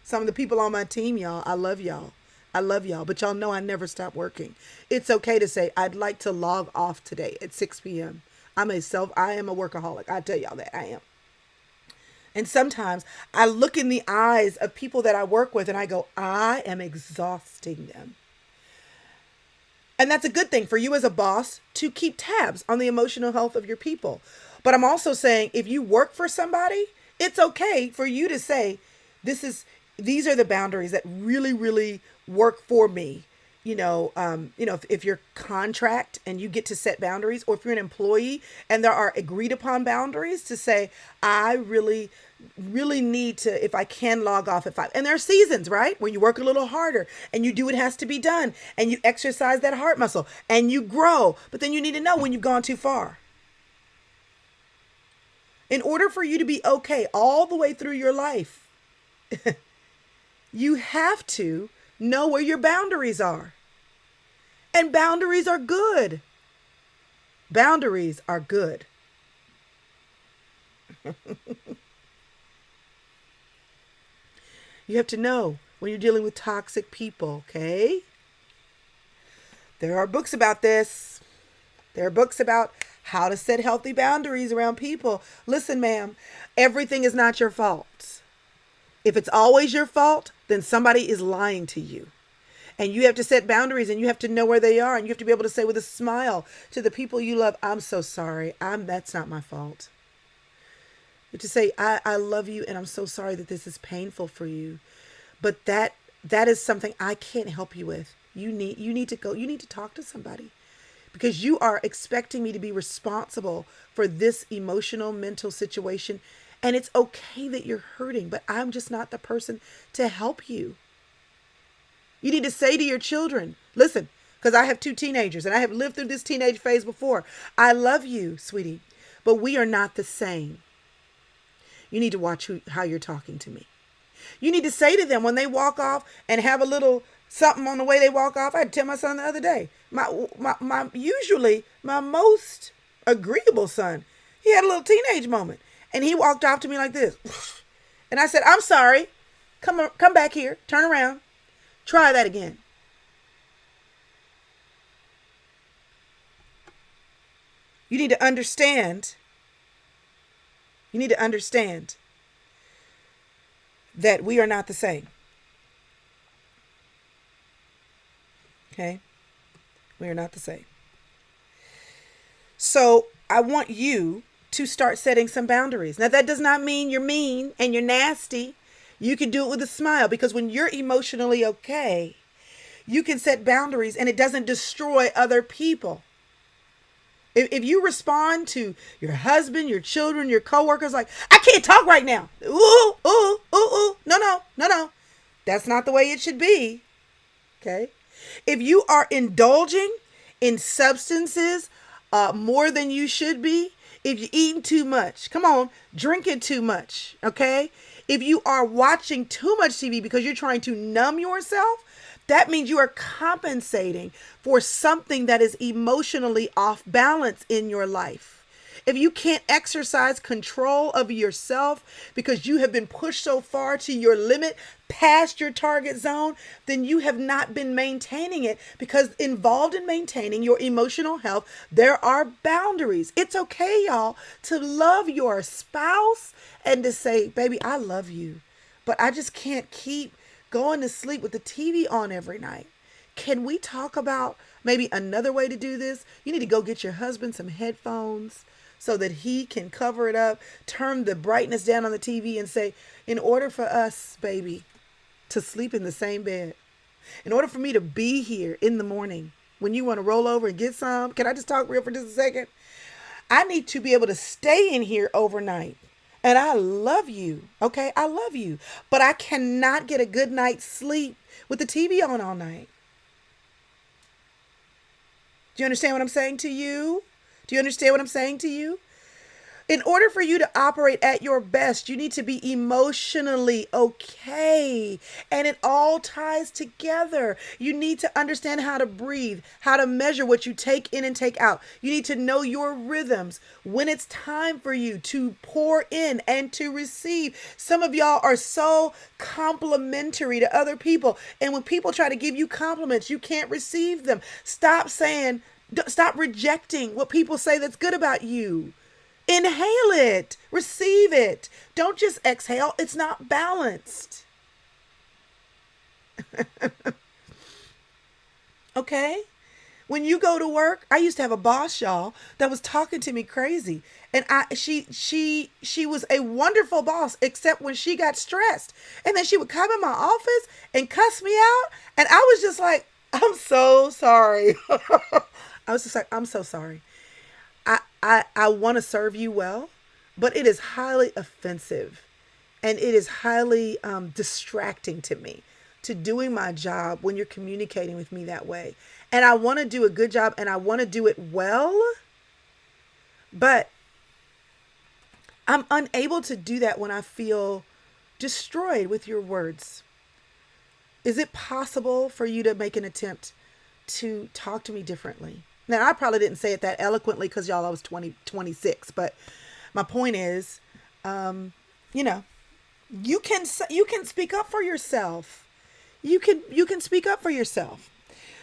Some of the people on my team, y'all, I love y'all. I love y'all, but y'all know I never stop working. It's okay to say, I'd like to log off today at 6 p.m. I am a workaholic. I tell y'all that I am. And sometimes I look in the eyes of people that I work with and I go, I am exhausting them. And that's a good thing for you as a boss to keep tabs on the emotional health of your people. But I'm also saying, if you work for somebody, it's okay for you to say, these are the boundaries that really, really work for me. If you're contract and you get to set boundaries, or if you're an employee and there are agreed upon boundaries to say, I really, really need to, if I can log off at 5. And there are seasons, right? When you work a little harder and you do what has to be done and you exercise that heart muscle and you grow. But then you need to know when you've gone too far. In order for you to be okay all the way through your life, you have to know where your boundaries are. And boundaries are good. Boundaries are good. You have to know when you're dealing with toxic people, okay? There are books about this. There are books about how to set healthy boundaries around people. Listen, ma'am, everything is not your fault. If it's always your fault, then somebody is lying to you. And you have to set boundaries and you have to know where they are. And you have to be able to say with a smile to the people you love, I'm so sorry. That's not my fault. But to say, I love you and I'm so sorry that this is painful for you. But that is something I can't help you with. You need to talk to somebody. Because you are expecting me to be responsible for this emotional, mental situation. And it's okay that you're hurting, but I'm just not the person to help you. You need to say to your children, listen, because I have 2 teenagers and I have lived through this teenage phase before. I love you, sweetie, but we are not the same. You need to watch how you're talking to me. You need to say to them when they walk off and have a little something on the way they walk off. I had to tell my son the other day, usually my most agreeable son, he had a little teenage moment and he walked off to me like this. And I said, I'm sorry. Come back here. Turn around. Try that again. You need to understand. You need to understand that we are not the same. Okay? We are not the same. So I want you to start setting some boundaries. Now, that does not mean you're mean and you're nasty. You can do it with a smile, because when you're emotionally okay, You can set boundaries and it doesn't destroy other people. If you respond to your husband, your children, your coworkers like, I can't talk right now. Ooh, ooh, ooh, ooh. No, no, no, no. That's not the way it should be. Okay. If you are indulging in substances more than you should be, if you're eating too much, come on, drinking too much. Okay. If you are watching too much TV because you're trying to numb yourself, that means you are compensating for something that is emotionally off balance in your life. If you can't exercise control of yourself because you have been pushed so far to your limit, past your target zone, then you have not been maintaining it, because involved in maintaining your emotional health, there are boundaries. It's okay, y'all, to love your spouse and to say, baby, I love you, but I just can't keep going to sleep with the TV on every night. Can we talk about maybe another way to do this? You need to go get your husband some headphones so that he can cover it up, turn the brightness down on the TV and say, in order for us, baby, to sleep in the same bed, in order for me to be here in the morning when you want to roll over and get some, can I just talk real for just a second? I need to be able to stay in here overnight. And I love you, okay? I love you. But I cannot get a good night's sleep with the TV on all night. Do you understand what I'm saying to you? Do you understand what I'm saying to you? In order for you to operate at your best, you need to be emotionally okay. And it all ties together. You need to understand how to breathe, how to measure what you take in and take out. You need to know your rhythms, when it's time for you to pour in and to receive. Some of y'all are so complimentary to other people. And when people try to give you compliments, you can't receive them. Stop rejecting what people say that's good about you. Inhale it, receive it. Don't just exhale. It's not balanced. Okay? When you go to work, I used to have a boss, y'all, that was talking to me crazy. And she was a wonderful boss, except when she got stressed. And then she would come in my office and cuss me out. And I was just like, I'm so sorry. I was just like, I'm so sorry. I want to serve you well, but it is highly offensive and it is highly distracting to me to doing my job when you're communicating with me that way. And I want to do a good job and I want to do it well, but I'm unable to do that when I feel destroyed with your words. Is it possible for you to make an attempt to talk to me differently? Now, I probably didn't say it that eloquently because y'all, I was 26. But my point is, you can speak up for yourself. You can speak up for yourself.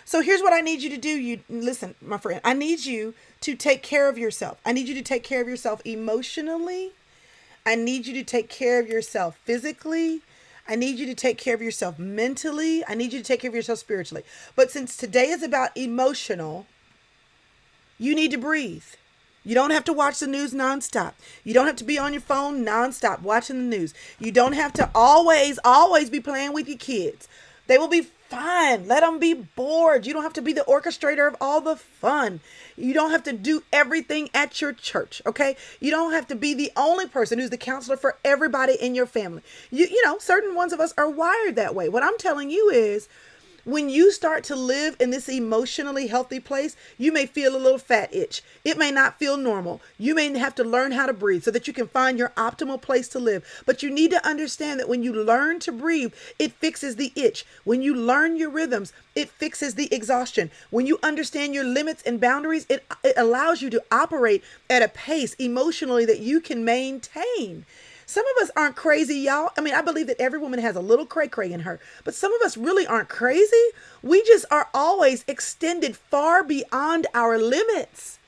So here's what I need you to do. You listen, my friend. I need you to take care of yourself. I need you to take care of yourself emotionally. I need you to take care of yourself physically. I need you to take care of yourself mentally. I need you to take care of yourself spiritually. But since today is about emotional, you need to breathe. You don't have to watch the news nonstop. You don't have to be on your phone nonstop watching the news. You don't have to always be playing with your kids. They will be fine. Let them be bored. You don't have to be the orchestrator of all the fun. You don't have to do everything at your church, okay? You don't have to be the only person who's the counselor for everybody in your family. You know, certain ones of us are wired that way. What I'm telling you is, when you start to live in this emotionally healthy place, you may feel a little fat itch. It may not feel normal. You may have to learn how to breathe so that you can find your optimal place to live. But you need to understand that when you learn to breathe, it fixes the itch. When you learn your rhythms, it fixes the exhaustion. When you understand your limits and boundaries, it allows you to operate at a pace emotionally that you can maintain. Some of us aren't crazy, y'all. I mean, I believe that every woman has a little cray-cray in her, but some of us really aren't crazy. We just are always extended far beyond our limits.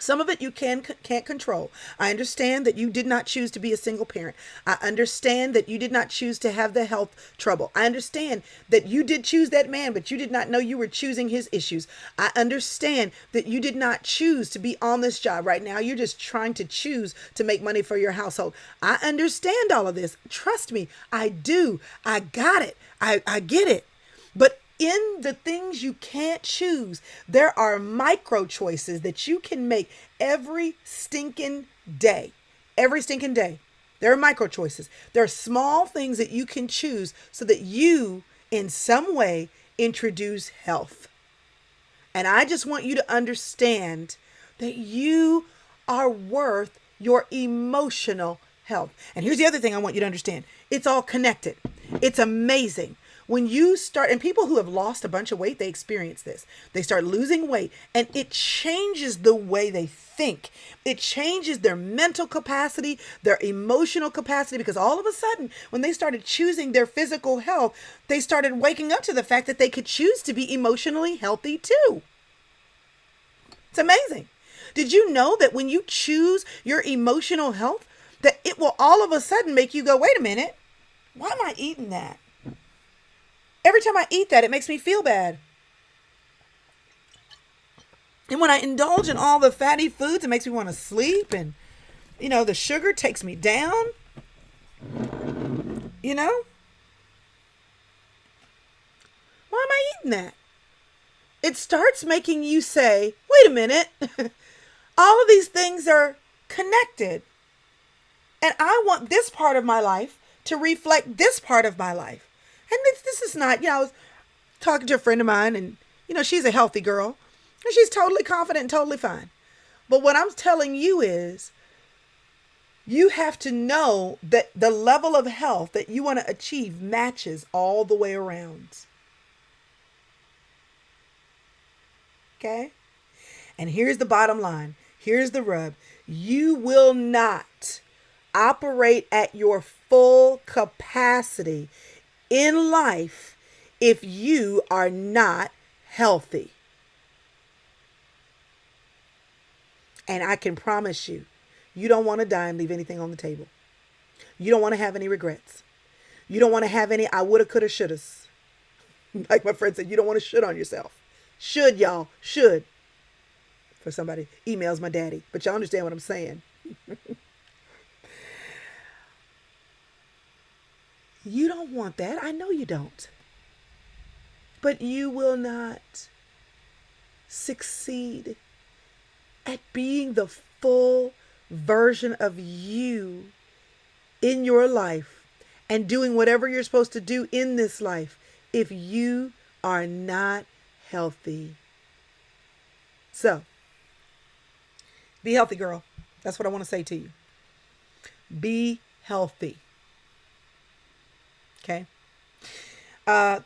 Some of it you can't control. I understand that you did not choose to be a single parent. I understand that you did not choose to have the health trouble. I understand that you did choose that man, but you did not know you were choosing his issues. I understand that you did not choose to be on this job right now. You're just trying to choose to make money for your household. I understand all of this. Trust me, I do. I got it. I get it. But in the things you can't choose, there are micro choices that you can make every stinking day. Every stinking day. There are micro choices. There are small things that you can choose so that you, in some way, introduce health. And I just want you to understand that you are worth your emotional health. And here's the other thing I want you to understand. It's all connected. It's amazing. When you start, and people who have lost a bunch of weight, they experience this. They start losing weight and it changes the way they think. It changes their mental capacity, their emotional capacity, because all of a sudden, when they started choosing their physical health, they started waking up to the fact that they could choose to be emotionally healthy too. It's amazing. Did you know that when you choose your emotional health, that it will all of a sudden make you go, wait a minute, why am I eating that? Every time I eat that, it makes me feel bad. And when I indulge in all the fatty foods, it makes me want to sleep. And, the sugar takes me down. Why am I eating that? It starts making you say, wait a minute. All of these things are connected. And I want this part of my life to reflect this part of my life. And this is not, I was talking to a friend of mine and, she's a healthy girl and she's totally confident and totally fine. But what I'm telling you is you have to know that the level of health that you want to achieve matches all the way around. Okay? And here's the bottom line. Here's the rub. You will not operate at your full capacity in life if you are not healthy. And I can promise you, you don't want to die and leave anything on the table. You don't want to have any regrets. You don't want to have any I woulda, coulda, shouldas. Like my friend said, you don't want to should on yourself. Should, y'all. Should. For somebody emails my daddy. But y'all understand what I'm saying. You don't want that. I know you don't. But you will not succeed at being the full version of you in your life and doing whatever you're supposed to do in this life if you are not healthy. So, be healthy, girl. That's what I want to say to you. Be healthy. Okay.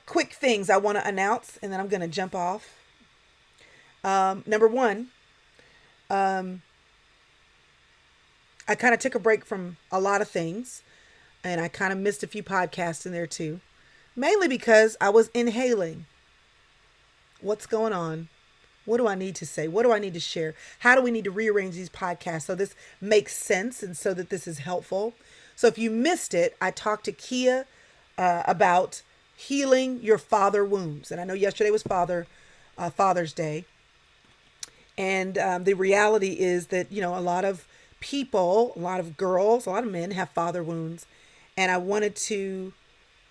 Quick things I want to announce, and then I'm going to jump off. Number one, I kind of took a break from a lot of things, and I kind of missed a few podcasts in there too, mainly because I was inhaling. What's going on? What do I need to say? What do I need to share? How do we need to rearrange these podcasts so this makes sense and so that this is helpful? So if you missed it, I talked to Kia about healing your father wounds. And I know yesterday was Father's Day. And the reality is that, a lot of people, a lot of girls, a lot of men have father wounds. And I wanted to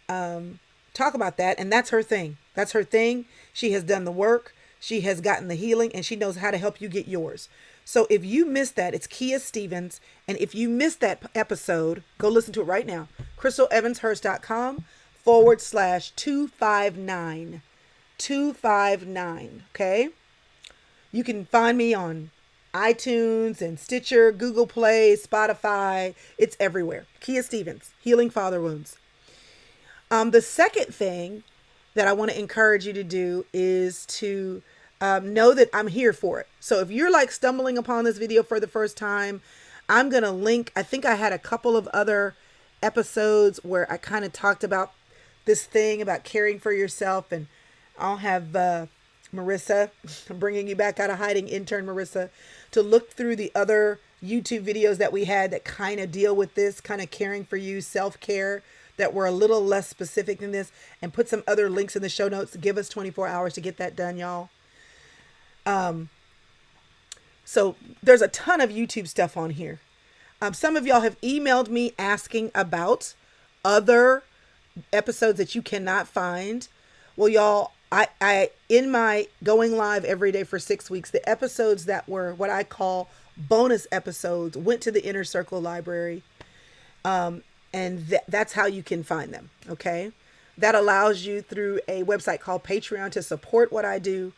talk about that. And that's her thing. That's her thing. She has done the work. She has gotten the healing and she knows how to help you get yours. So if you missed that, it's Kia Stevens. And if you missed that episode, go listen to it right now. crystalevanshurst.com/259. 259. Okay. You can find me on iTunes and Stitcher, Google Play, Spotify. It's everywhere. Kia Stevens, Healing Father Wounds. The second thing that I want to encourage you to do is to know that I'm here for it. So if you're like stumbling upon this video for the first time, I'm going to link. I think I had a couple of other episodes where I kind of talked about this thing about caring for yourself. And I'll have Marissa, I'm bringing you back out of hiding, intern Marissa, to look through the other YouTube videos that we had that kind of deal with this kind of caring for you, self-care, that were a little less specific than this, and put some other links in the show notes. Give us 24 hours to get that done, y'all. So there's a ton of YouTube stuff on here. Some of y'all have emailed me asking about other episodes that you cannot find. Well, y'all, I in my going live every day for 6 weeks, the episodes that were what I call bonus episodes went to the Inner Circle library. And that's how you can find them. Okay. That allows you through a website called Patreon to support what I do.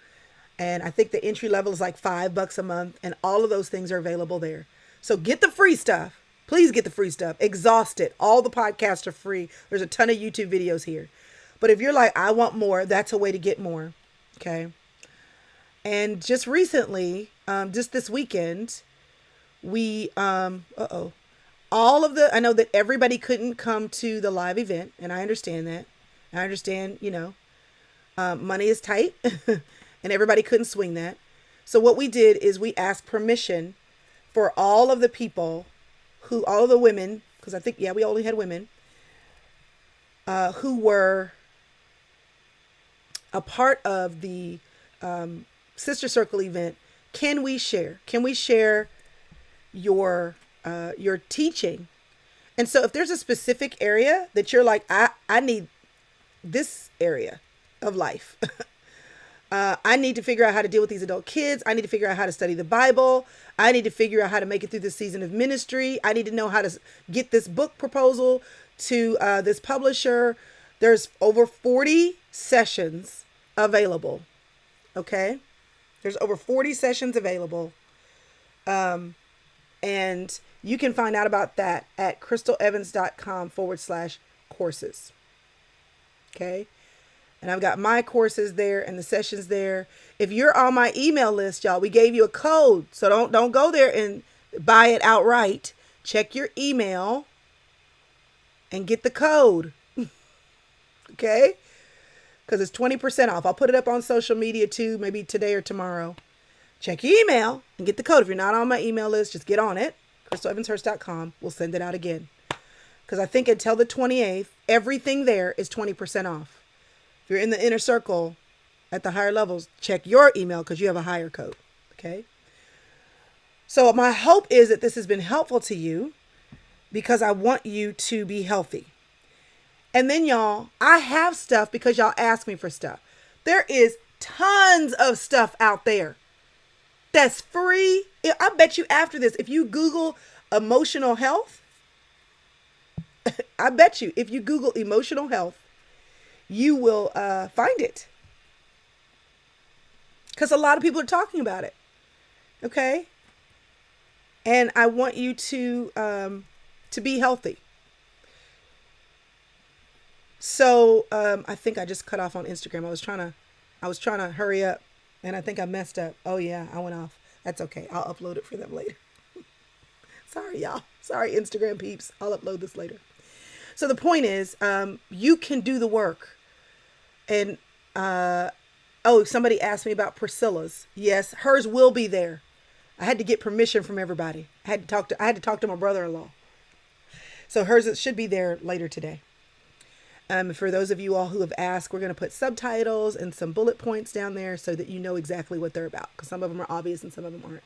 And I think the entry level is like $5 a month. And all of those things are available there. So get the free stuff. Please get the free stuff. Exhaust it. All the podcasts are free. There's a ton of YouTube videos here. But if you're like, I want more, that's a way to get more. Okay. And just recently, just this weekend, we, all of the, I know that everybody couldn't come to the live event, and I understand that. I understand, money is tight and everybody couldn't swing that. So what we did is we asked permission for all of the people all of the women, because I think, we only had women, who were a part of the Sister Circle event. Can we share your teaching? And so if there's a specific area that you're like, I need this area of life. I need to figure out how to deal with these adult kids. I need to figure out how to study the Bible. I need to figure out how to make it through this season of ministry. I need to know how to get this book proposal to this publisher. There's over 40 sessions available. Okay. There's over 40 sessions available. And you can find out about that at crystalevans.com/courses. Okay. And I've got my courses there and the sessions there. If you're on my email list, y'all, we gave you a code. So don't go there and buy it outright. Check your email and get the code. Okay. Because it's 20% off. I'll put it up on social media too, maybe today or tomorrow. Check your email and get the code. If you're not on my email list, just get on it. crystalevans.com. We'll send it out again. Because I think until the 28th, everything there is 20% off. If you're in the inner circle at the higher levels, check your email because you have a higher code. Okay. So my hope is that this has been helpful to you because I want you to be healthy. And then y'all, I have stuff because y'all ask me for stuff. There is tons of stuff out there that's free. I bet you after this, if you Google emotional health, I bet you if you Google emotional health, you will find it. Because a lot of people are talking about it. Okay. And I want you to be healthy. So I think I just cut off on Instagram. I was trying to hurry up and I think I messed up. Oh yeah, I went off. That's okay. I'll upload it for them later. Sorry, y'all. Sorry, Instagram peeps. I'll upload this later. So the point is, you can do the work. And, somebody asked me about Priscilla's. Yes, hers will be there. I had to get permission from everybody. I had to talk to my brother-in-law. So hers should be there later today. For those of you all who have asked, we're going to put subtitles and some bullet points down there so that you know exactly what they're about. Because some of them are obvious and some of them aren't.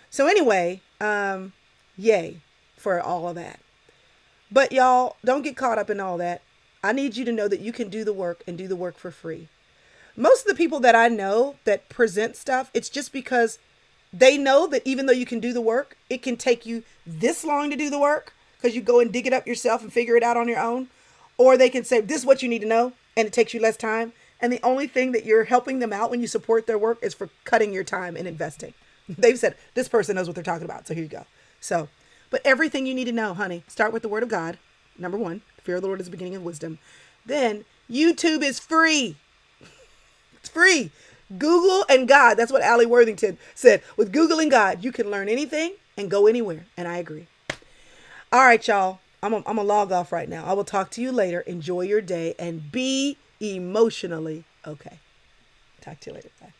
So anyway, yay for all of that. But y'all, don't get caught up in all that. I need you to know that you can do the work and do the work for free. Most of the people that I know that present stuff, it's just because they know that even though you can do the work, it can take you this long to do the work because you go and dig it up yourself and figure it out on your own. Or they can say, this is what you need to know, and it takes you less time. And the only thing that you're helping them out when you support their work is for cutting your time and investing. They've said, this person knows what they're talking about. So here you go. So, but everything you need to know, honey, start with the word of God. Number one, fear of the Lord is the beginning of wisdom. Then YouTube is free. It's free. Google and God. That's what Allie Worthington said. With Google and God, you can learn anything and go anywhere. And I agree. All right, y'all. I'm a log off right now. I will talk to you later. Enjoy your day and be emotionally okay. Talk to you later. Bye.